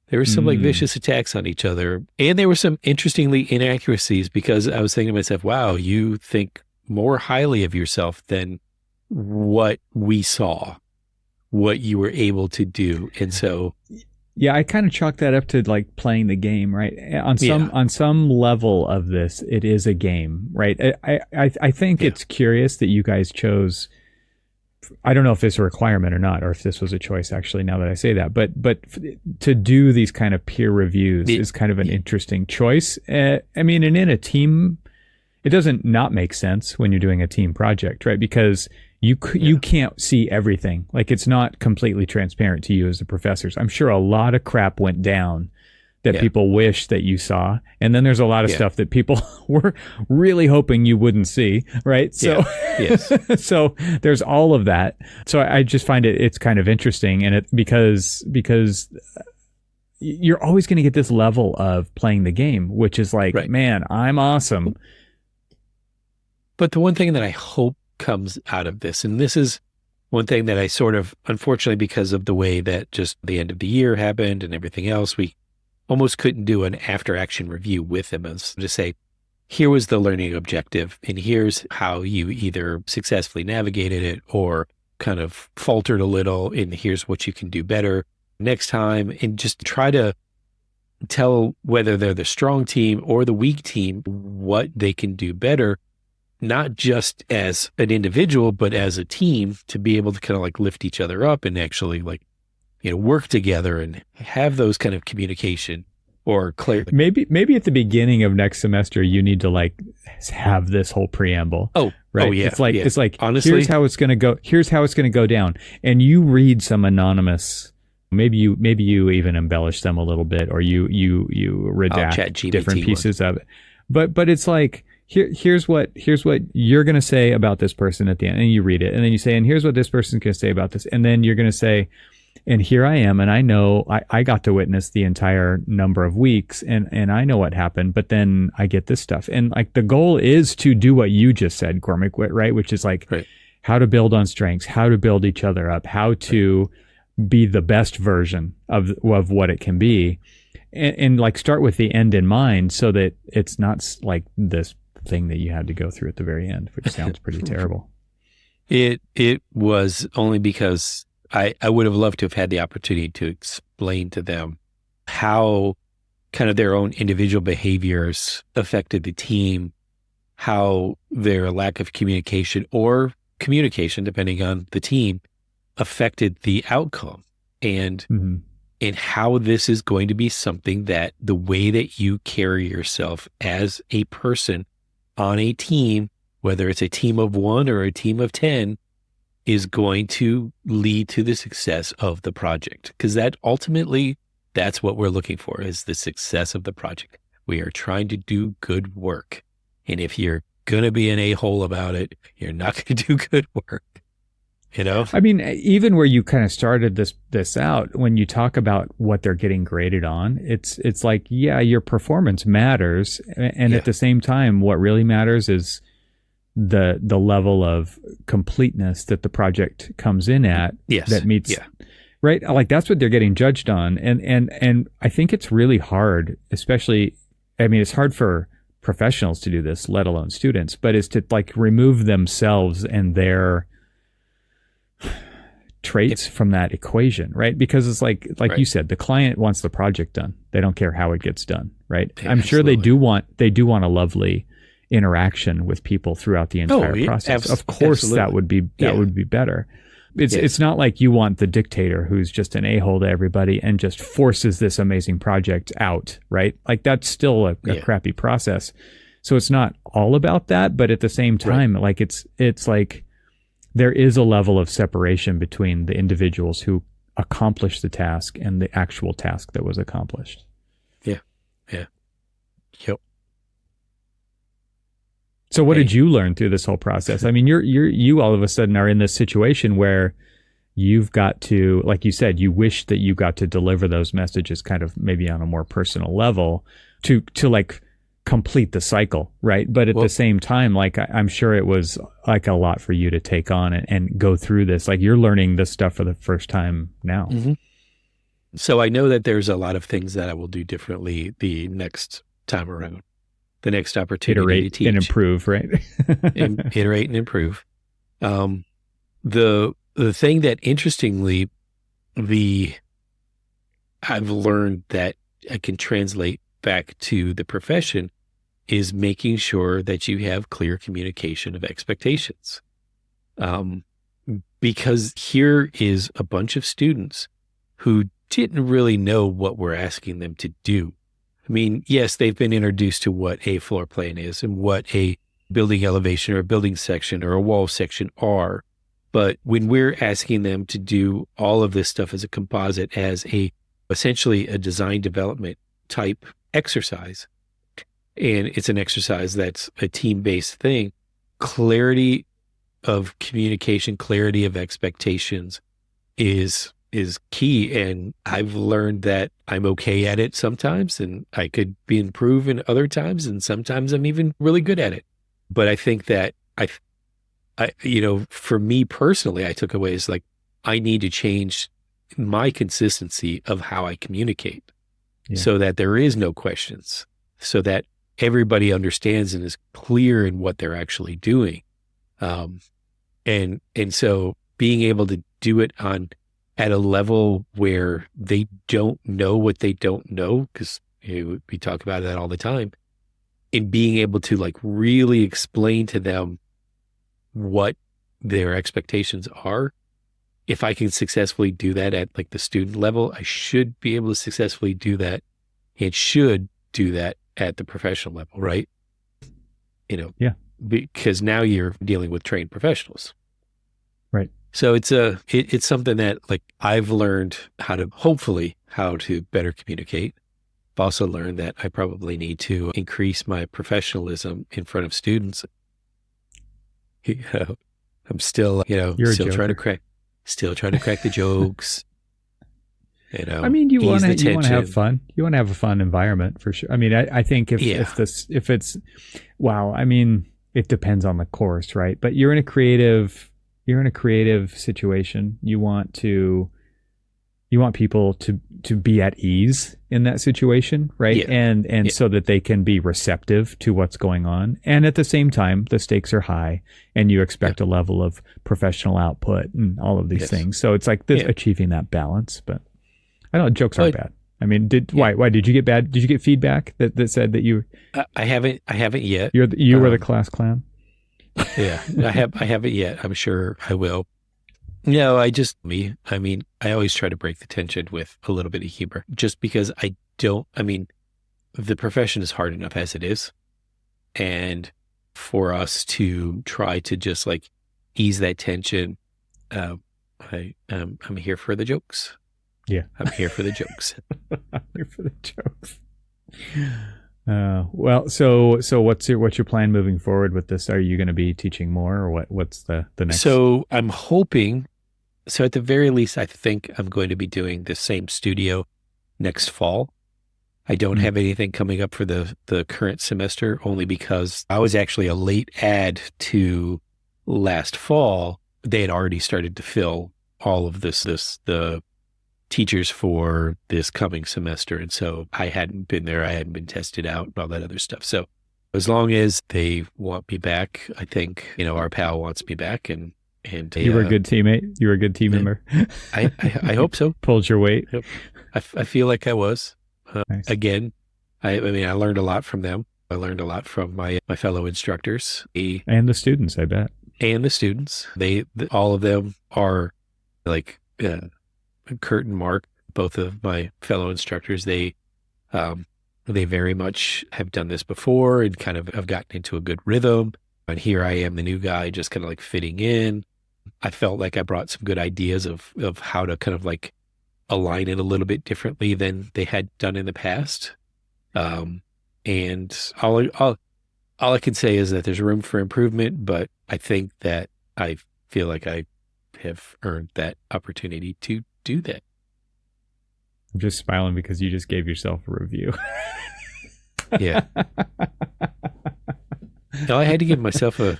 there were some like vicious attacks on each other. And there were some interestingly inaccuracies, because I was thinking to myself, wow, you think more highly of yourself than what we saw, what you were able to do. And so, yeah, I kind of chalk that up to like playing the game, right? On some level of this, it is a game, right? I think it's curious that you guys chose. I don't know if it's a requirement or not, or if this was a choice, actually, now that I say that, but to do these kind of peer reviews is kind of an interesting choice. I mean, and in a team it doesn't not make sense when you're doing a team project, right? Because you can't see everything. Like, it's not completely transparent to you as the professors. I'm sure a lot of crap went down that people wish that you saw. And then there's a lot of stuff that people were really hoping you wouldn't see, right? So, so there's all of that. So I just find it's kind of interesting. And because you're always going to get this level of playing the game, which is like, man, I'm awesome. But the one thing that I hope comes out of this, and this is one thing that I sort of, unfortunately, because of the way that just the end of the year happened and everything else, we almost couldn't do an after action review with them, as to say, here was the learning objective, and here's how you either successfully navigated it or kind of faltered a little, and here's what you can do better next time, and just try to tell whether they're the strong team or the weak team what they can do better, not just as an individual, but as a team, to be able to kind of like lift each other up and actually like, work together and have those kind of communication or clarity. Maybe at the beginning of next semester, you need to like have this whole preamble. Right. Oh, yeah. It's like, honestly, here's how it's going to go. Here's how it's going to go down. And you read some anonymous, maybe you even embellish them a little bit, or you redact different pieces of it. But it's like, here's what you're going to say about this person at the end. And you read it, and then you say, and here's what this person's going to say about this. And then you're going to say, and here I am, and I know I got to witness the entire number of weeks, and I know what happened, but then I get this stuff. And like, the goal is to do what you just said, Cormac, right? Which is like how to build on strengths, how to build each other up, how to be the best version of what it can be. And like, start with the end in mind, so that it's not like this thing that you had to go through at the very end, which sounds pretty terrible. It was only because I would have loved to have had the opportunity to explain to them how kind of their own individual behaviors affected the team, how their lack of communication or communication, depending on the team, affected the outcome, and how this is going to be something that the way that you carry yourself as a person on a team, whether it's a team of 1 or a team of 10, is going to lead to the success of the project. Because that ultimately, that's what we're looking for, is the success of the project. We are trying to do good work. And if you're going to be an a-hole about it, you're not going to do good work. I mean, even where you kind of started this out, when you talk about what they're getting graded on, it's like, yeah, your performance matters. And at the same time, what really matters is the level of completeness that the project comes in at, that meets, right? Like, that's what they're getting judged on. And I think it's really hard, especially, I mean, it's hard for professionals to do this, let alone students, but is to like remove themselves and their traits from that equation, right? Because it's like you said, the client wants the project done. They don't care how it gets done, right? I'm sure they do want a lovely interaction with people throughout the entire process. Of course, that would be better. It's not like you want the dictator who's just an a-hole to everybody and just forces this amazing project out, right? Like, that's still a crappy process. So it's not all about that, but at the same time, like, it's like there is a level of separation between the individuals who accomplish the task and the actual task that was accomplished. Yep. So what did you learn through this whole process? I mean, you all of a sudden are in this situation where you've got to, like you said, you wish that you got to deliver those messages kind of maybe on a more personal level to like complete the cycle, right? But at the same time, like, I'm sure it was like a lot for you to take on and go through this. Like, you're learning this stuff for the first time now. So I know that there's a lot of things that I will do differently the next time around. The next opportunity iterate to teach and improve, right? Iterate and improve. The thing that, interestingly, I've learned that I can translate back to the profession is making sure that you have clear communication of expectations. Because here is a bunch of students who didn't really know what we're asking them to do. I mean, yes, they've been introduced to what a floor plan is and what a building elevation or a building section or a wall section are. But when we're asking them to do all of this stuff as a composite, as essentially a design development type exercise, and it's an exercise that's a team-based thing, clarity of communication, clarity of expectations is key. And I've learned that I'm okay at it sometimes, and I could be improved in other times, and sometimes I'm even really good at it. But I think that for me personally, I took away is like, I need to change my consistency of how I communicate so that there is no questions, so that everybody understands and is clear in what they're actually doing. And so being able to do it at a level where they don't know what they don't know, because we talk about that all the time, and being able to like really explain to them what their expectations are. If I can successfully do that at like the student level, I should be able to successfully do that and should do that at the professional level, right? Because now you're dealing with trained professionals. Right. So it's something that like I've learned how to better communicate. I've also learned that I probably need to increase my professionalism in front of students. I'm still, still trying to crack the jokes. I mean, you want to have fun. You want to have a fun environment for sure. I mean, I think if it's, I mean, it depends on the course, right? But you're in a creative situation. You want people to be at ease in that situation, right? Yeah. And so that they can be receptive to what's going on. And at the same time, the stakes are high and you expect a level of professional output and all of these things. So it's like achieving that balance. But I don't know, jokes aren't bad. I mean, why did you get bad? Did you get feedback that said that you? I haven't yet. You were the class clown. Yeah, I haven't yet. I'm sure I will. No, I always try to break the tension with a little bit of humor, just because the profession is hard enough as it is. And for us to try to just like ease that tension, I'm here for the jokes. Yeah. I'm here for the jokes. I'm here for the jokes. Well, so what's your plan moving forward with this? Are you going to be teaching more, or what's the next? So I'm hoping, at the very least, I think I'm going to be doing the same studio next fall. I don't have anything coming up for the current semester, only because I was actually a late add to last fall. They had already started to fill all of the teachers for this coming semester. And so I hadn't been there. I hadn't been tested out and all that other stuff. So as long as they want me back, I think, our pal wants me back. And you were a good teammate. You were a good team member. I hope so. Pulled your weight. I feel like I was. Nice. Again, I learned a lot from them. I learned a lot from my fellow instructors. And the students, I bet. And the students. All of them are like Kurt and Mark, both of my fellow instructors. They very much have done this before and kind of have gotten into a good rhythm. And here I am, the new guy, just kind of like fitting in. I felt like I brought some good ideas of how to kind of like align it a little bit differently than they had done in the past. And all I can say is that there's room for improvement, but I think that I feel like I have earned that opportunity to do that. I'm just smiling because you just gave yourself a review. Yeah. No, I had to give myself a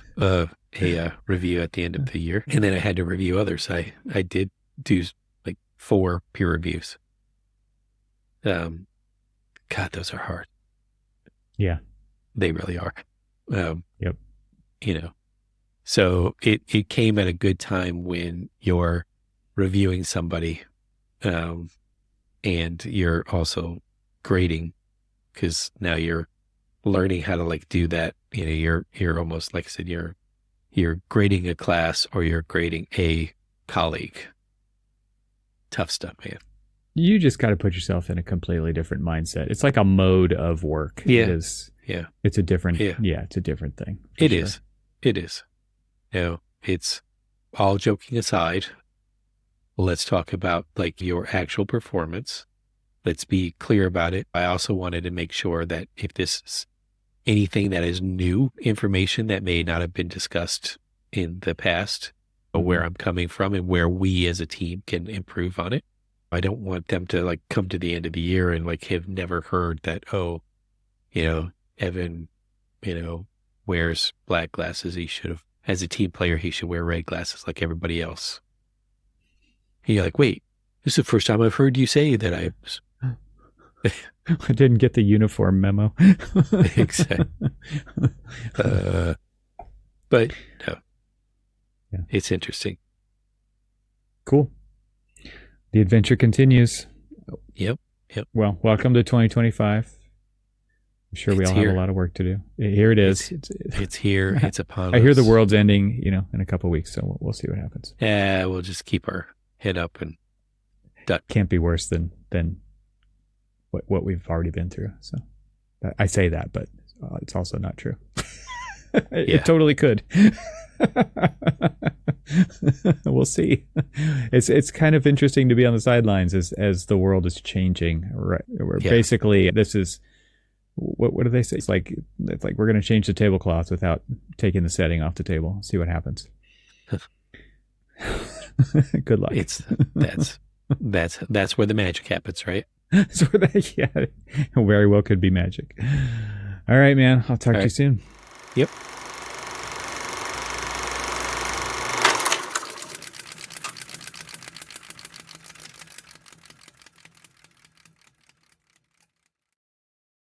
review at the end of the year, and then I had to review others. I did do like 4 peer reviews. God, those are hard. Yeah, they really are. Yep. So it came at a good time when you're reviewing somebody, and you're also grading, because now you're learning how to like do that. You're almost, like I said, you're grading a class or you're grading a colleague. Tough stuff, man. You just got to put yourself in a completely different mindset. It's like a mode of work. Yeah. It is. Yeah. It's a different. Yeah. Yeah. It's a different thing. It is. It is. It's all joking aside. Let's talk about like your actual performance. Let's be clear about it. I also wanted to make sure that if this is anything that is new information that may not have been discussed in the past, or where I'm coming from and where we as a team can improve on it. I don't want them to like come to the end of the year and like have never heard that, Evan, wears black glasses. He should have, as a team player, he should wear red glasses like everybody else. And you're like, wait, this is the first time I've heard you say that I didn't get the uniform memo. Exactly. But no, It's interesting. Cool. The adventure continues. Yep. Well, welcome to 2025. I'm sure we all have a lot of work to do. Here it is. It's here. It's upon us. I hear the world's ending, in a couple of weeks, so we'll see what happens. Yeah, we'll just keep our head up and duck. Can't be worse than what we've already been through. So I say that, but it's also not true. It totally could. We'll see. It's kind of interesting to be on the sidelines as the world is changing. Right? Basically, this is what do they say? It's like we're going to change the tablecloth without taking the setting off the table. See what happens. Good luck. That's where the magic happens, right? That's where very well could be magic. All right, man. I'll talk to you soon. Yep.